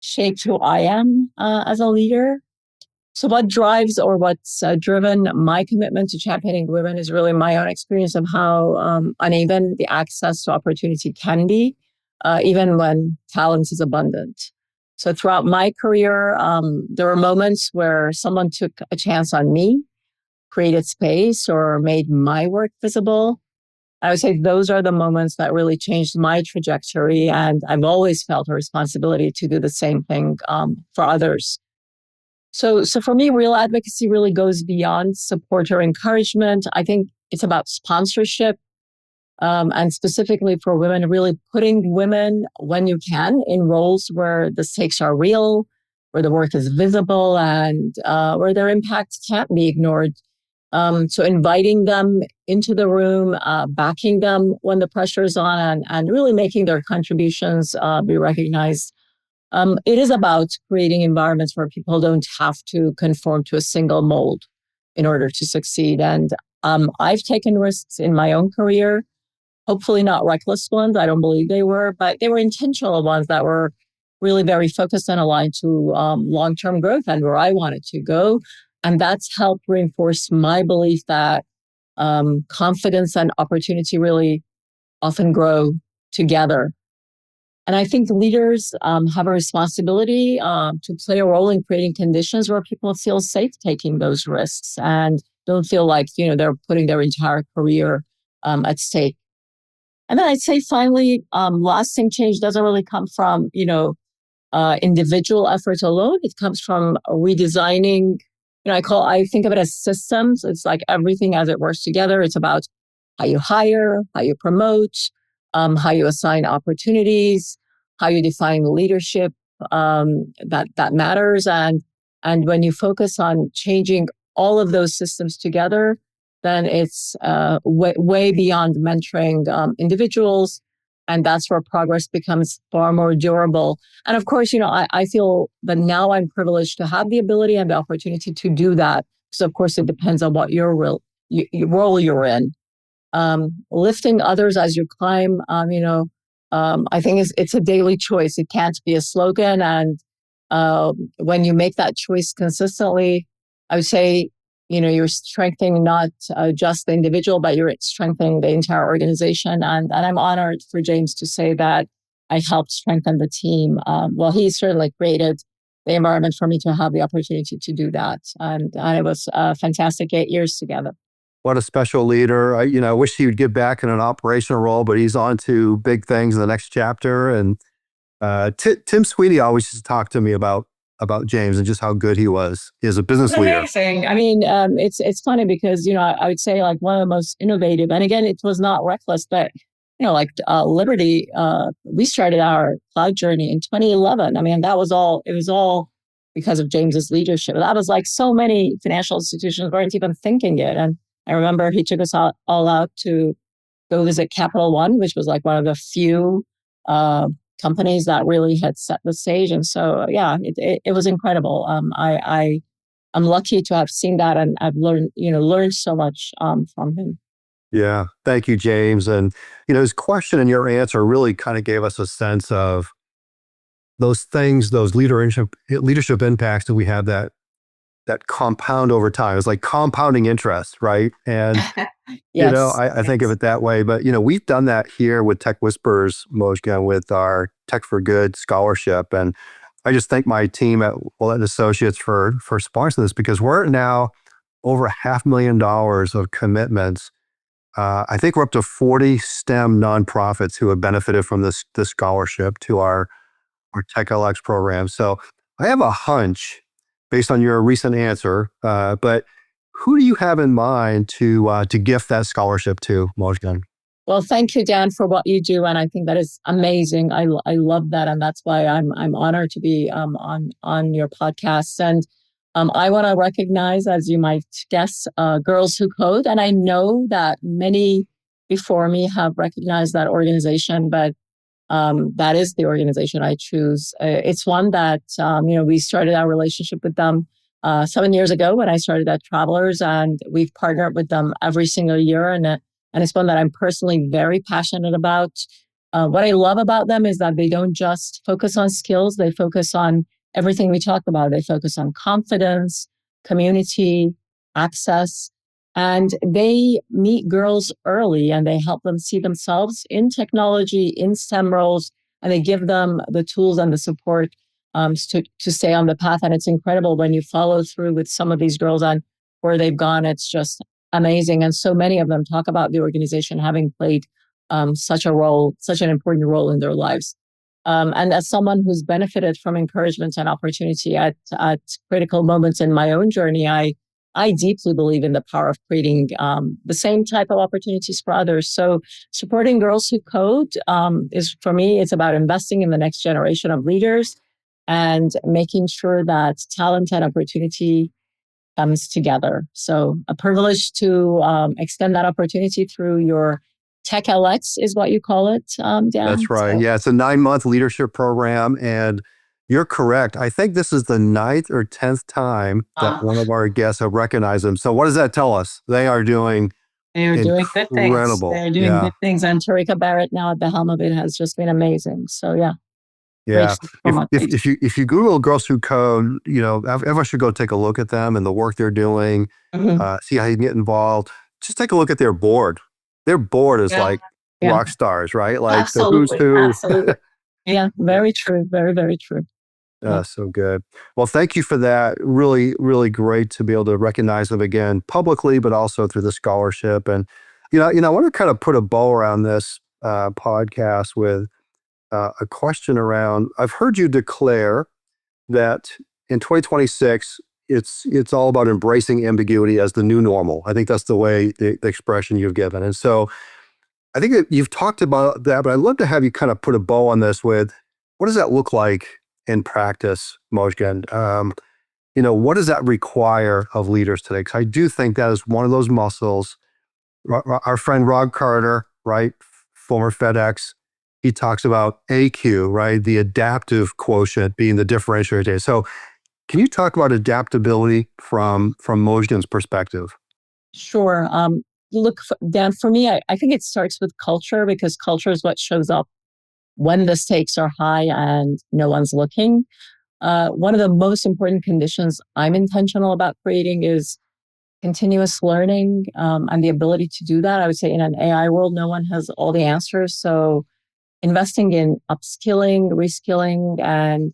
shaped who I am as a leader. So what drives or what's driven my commitment to championing women is really my own experience of how uneven the access to opportunity can be, even when talent is abundant. So throughout my career, there were moments where someone took a chance on me, created space, or made my work visible. I would say those are the moments that really changed my trajectory. And I've always felt a responsibility to do the same thing for others. So for me, real advocacy really goes beyond support or encouragement. I think it's about sponsorship, and specifically for women, really putting women, when you can, in roles where the stakes are real, where the work is visible, and where their impact can't be ignored. So inviting them into the room, backing them when the pressure is on, and really making their contributions be recognized. It is about creating environments where people don't have to conform to a single mold in order to succeed. And I've taken risks in my own career, hopefully not reckless ones. I don't believe they were, but they were intentional ones that were really very focused and aligned to long-term growth and where I wanted to go. And that's helped reinforce my belief that confidence and opportunity really often grow together. And I think leaders have a responsibility to play a role in creating conditions where people feel safe taking those risks and don't feel like, they're putting their entire career at stake. And then I'd say finally, lasting change doesn't really come from, individual efforts alone. It comes from redesigning, I think of it as systems. It's like everything as it works together. It's about how you hire, how you promote, how you assign opportunities, how you define leadership, that matters. And when you focus on changing all of those systems together, then it's way beyond mentoring individuals. And that's where progress becomes far more durable. And of course, I feel that now I'm privileged to have the ability and the opportunity to do that. So of course, it depends on what your role you're in. Lifting others as you climb, I think it's a daily choice. It can't be a slogan. And when you make that choice consistently, I would say, you're strengthening not just the individual, but you're strengthening the entire organization. And I'm honored for James to say that I helped strengthen the team. Well, he certainly created the environment for me to have the opportunity to do that. And it was a fantastic 8 years together. What a special leader. I wish he would get back in an operational role, but he's on to big things in the next chapter. And Tim Sweeney always used to talk to me about about James and just how good he was as a business leader? Amazing. I mean, it's funny because, I would say like one of the most innovative, and again, it was not reckless, but, like Liberty, we started our cloud journey in 2011. I mean, it was all because of James's leadership. That was like so many financial institutions weren't even thinking it. And I remember he took us all out to go visit Capital One, which was like one of the few companies that really had set the stage. And so, yeah, it was incredible. I'm lucky to have seen that, and I've learned so much from him. Yeah. Thank you, James. And, his question and your answer really kind of gave us a sense of those things, those leadership impacts that we have that compound over time. It's like compounding interest, right? And, Yes. I think of it that way. But, we've done that here with Tech Whispers, Mojgan, with our Tech for Good scholarship. And I just thank my team at Willett Associates for sponsoring this, because we're now over $500,000 of commitments. I think we're up to 40 STEM nonprofits who have benefited from this scholarship to our TechLX program. So I have a hunch based on your recent answer, but who do you have in mind to gift that scholarship to, Mojgan? Well, thank you, Dan, for what you do, and I think that is amazing. I love that, and that's why I'm honored to be on your podcast. And I want to recognize, as you might guess, Girls Who Code, and I know that many before me have recognized that organization, but that is the organization I choose. It's one that we started our relationship with them 7 years ago when I started at Travelers, and we've partnered with them every single year, and it's one that I'm personally very passionate about. What I love about them is that they don't just focus on skills, they focus on everything we talked about. They focus on confidence, community, access, and they meet girls early and they help them see themselves in technology, in STEM roles, and they give them the tools and the support to stay on the path. And it's incredible when you follow through with some of these girls on where they've gone. It's just amazing. And so many of them talk about the organization having played such an important role in their lives. And as someone who's benefited from encouragement and opportunity at critical moments in my own journey, I deeply believe in the power of creating the same type of opportunities for others. So supporting Girls Who Code is, for me, it's about investing in the next generation of leaders and making sure that talent and opportunity comes together. So a privilege to extend that opportunity through your TechLX is what you call it, Dan. That's right. So, Yeah, it's a 9-month leadership program, and you're correct. I think this is the 9th or 10th time that one of our guests have recognized them. So what does that tell us? They are doing doing good things. incredible. They're doing good things. And Tarika Barrett now at the helm of it has just been amazing. So yeah. Yeah. Great. If you Google Girls Who Code, everyone should go take a look at them and the work they're doing, see how you can get involved. Just take a look at their board. Their board is like rock stars, right? Like Absolutely. the who's who. Absolutely. Yeah, very true. Very, very true. So good. Well, thank you for that. Really, really great to be able to recognize them again publicly, but also through the scholarship. And, I want to kind of put a bow around this podcast with a question around, I've heard you declare that in 2026, it's all about embracing ambiguity as the new normal. I think that's the expression you've given. And so I think that you've talked about that, but I'd love to have you kind of put a bow on this with, what does that look like in practice, Mojgan? What does that require of leaders today? Because I do think that is one of those muscles. Our friend Rob Carter, right, former FedEx, he talks about AQ, right, the adaptive quotient being the differentiator. So can you talk about adaptability from Mojgan's perspective? Sure. Look, Dan, for me, I think it starts with culture, because culture is what shows up when the stakes are high and no one's looking. One of the most important conditions I'm intentional about creating is continuous learning and the ability to do that. I would say in an AI world, no one has all the answers. So investing in upskilling, reskilling, and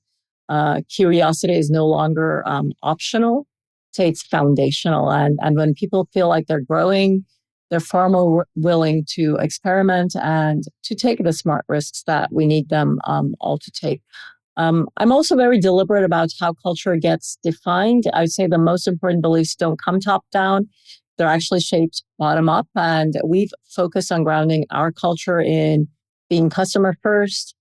curiosity is no longer optional. Say it's foundational. And when people feel like they're growing, they're far more willing to experiment and to take the smart risks that we need them all to take. I'm also very deliberate about how culture gets defined. I would say the most important beliefs don't come top down. They're actually shaped bottom up. And we've focused on grounding our culture in being customer first,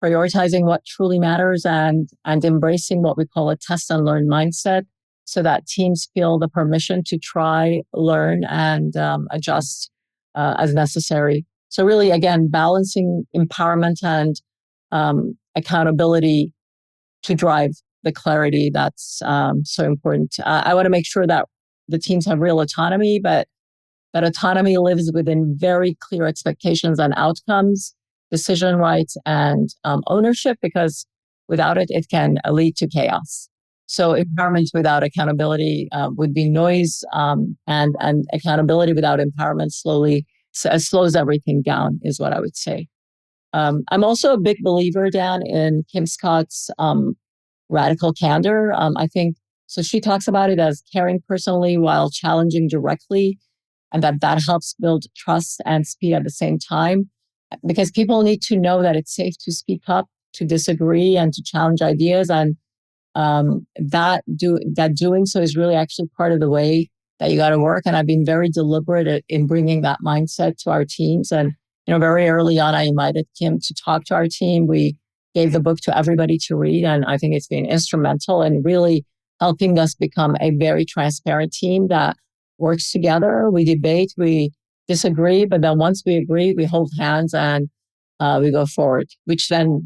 prioritizing what truly matters, and embracing what we call a test and learn mindset, so that teams feel the permission to try, learn, and adjust as necessary. So really, again, balancing empowerment and accountability to drive the clarity that's so important. I want to make sure that the teams have real autonomy, but that autonomy lives within very clear expectations and outcomes, decision rights, and ownership, because without it, it can lead to chaos. So empowerment without accountability would be noise, and accountability without empowerment slows everything down, is what I would say. I'm also a big believer, Dan, in Kim Scott's radical candor. I think so. She talks about it as caring personally while challenging directly, and that helps build trust and speed at the same time, because people need to know that it's safe to speak up, to disagree, and to challenge ideas, and doing so is really actually part of the way that you got to work. And I've been very deliberate in bringing that mindset to our teams. And very early on, I invited Kim to talk to our team. We gave the book to everybody to read, and I think it's been instrumental in really helping us become a very transparent team that works together. We debate, we disagree, but then once we agree, we hold hands and we go forward, which then,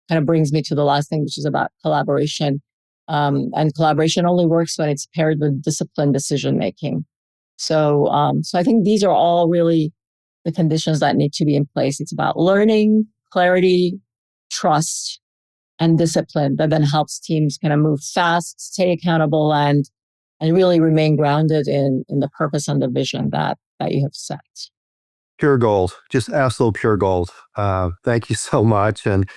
kind of brings me to the last thing, which is about collaboration. And collaboration only works when it's paired with disciplined decision making. So I think these are all really the conditions that need to be in place. It's about learning, clarity, trust, and discipline that then helps teams kind of move fast, stay accountable, and really remain grounded in the purpose and the vision that you have set. Pure gold, just absolute pure gold. Thank you so much. And,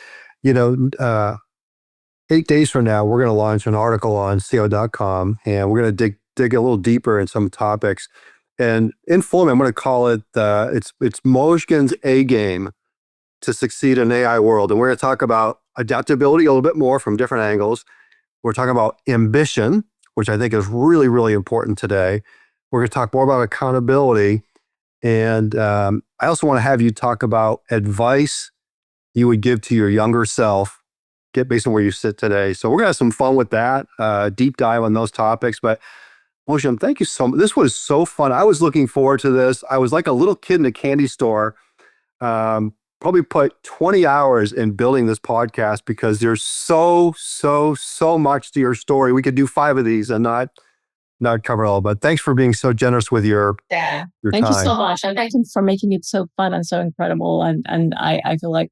8 days from now, we're going to launch an article on CO.com, and we're going to dig a little deeper in some topics. And in full, I'm going to call it, it's Mojgan's A game to succeed in an AI world. And we're going to talk about adaptability a little bit more from different angles. We're talking about ambition, which I think is really, really important today. We're going to talk more about accountability. And I also want to have you talk about advice you would give to your younger self, based on where you sit today. So we're going to have some fun with that, deep dive on those topics. But Mojgan, thank you so much. This was so fun. I was looking forward to this. I was like a little kid in a candy store. Probably put 20 hours in building this podcast because there's so much to your story. We could do 5 of these and not cover it all. But thanks for being so generous with your Thank time. you so much. And thank you for making it so fun and so incredible. And I feel like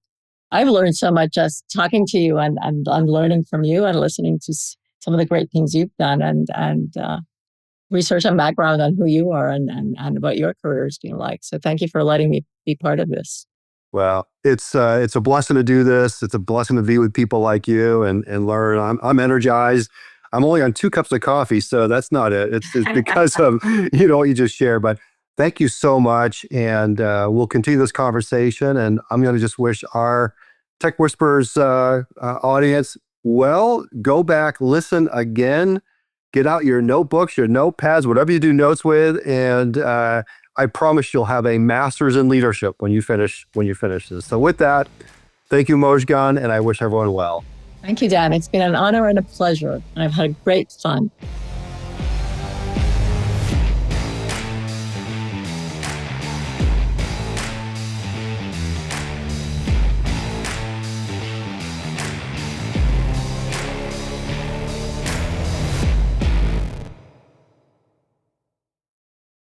I've learned so much just talking to you and learning from you and listening to some of the great things you've done and research and background on who you are and what your career has been like. So thank you for letting me be part of this. Well, it's a blessing to do this. It's a blessing to be with people like you and learn. I'm energized. I'm only on 2 cups of coffee, so that's not it. It's because of what you just shared. But thank you so much, and we'll continue this conversation. And I'm going to just wish our Tech Whispers audience well. Go back, listen again, get out your notebooks, your notepads, whatever you do notes with, and I promise you'll have a master's in leadership when you finish this. So with that, thank you, Mojgan, and I wish everyone well. Thank you, Dan. It's been an honor and a pleasure. I've had great fun.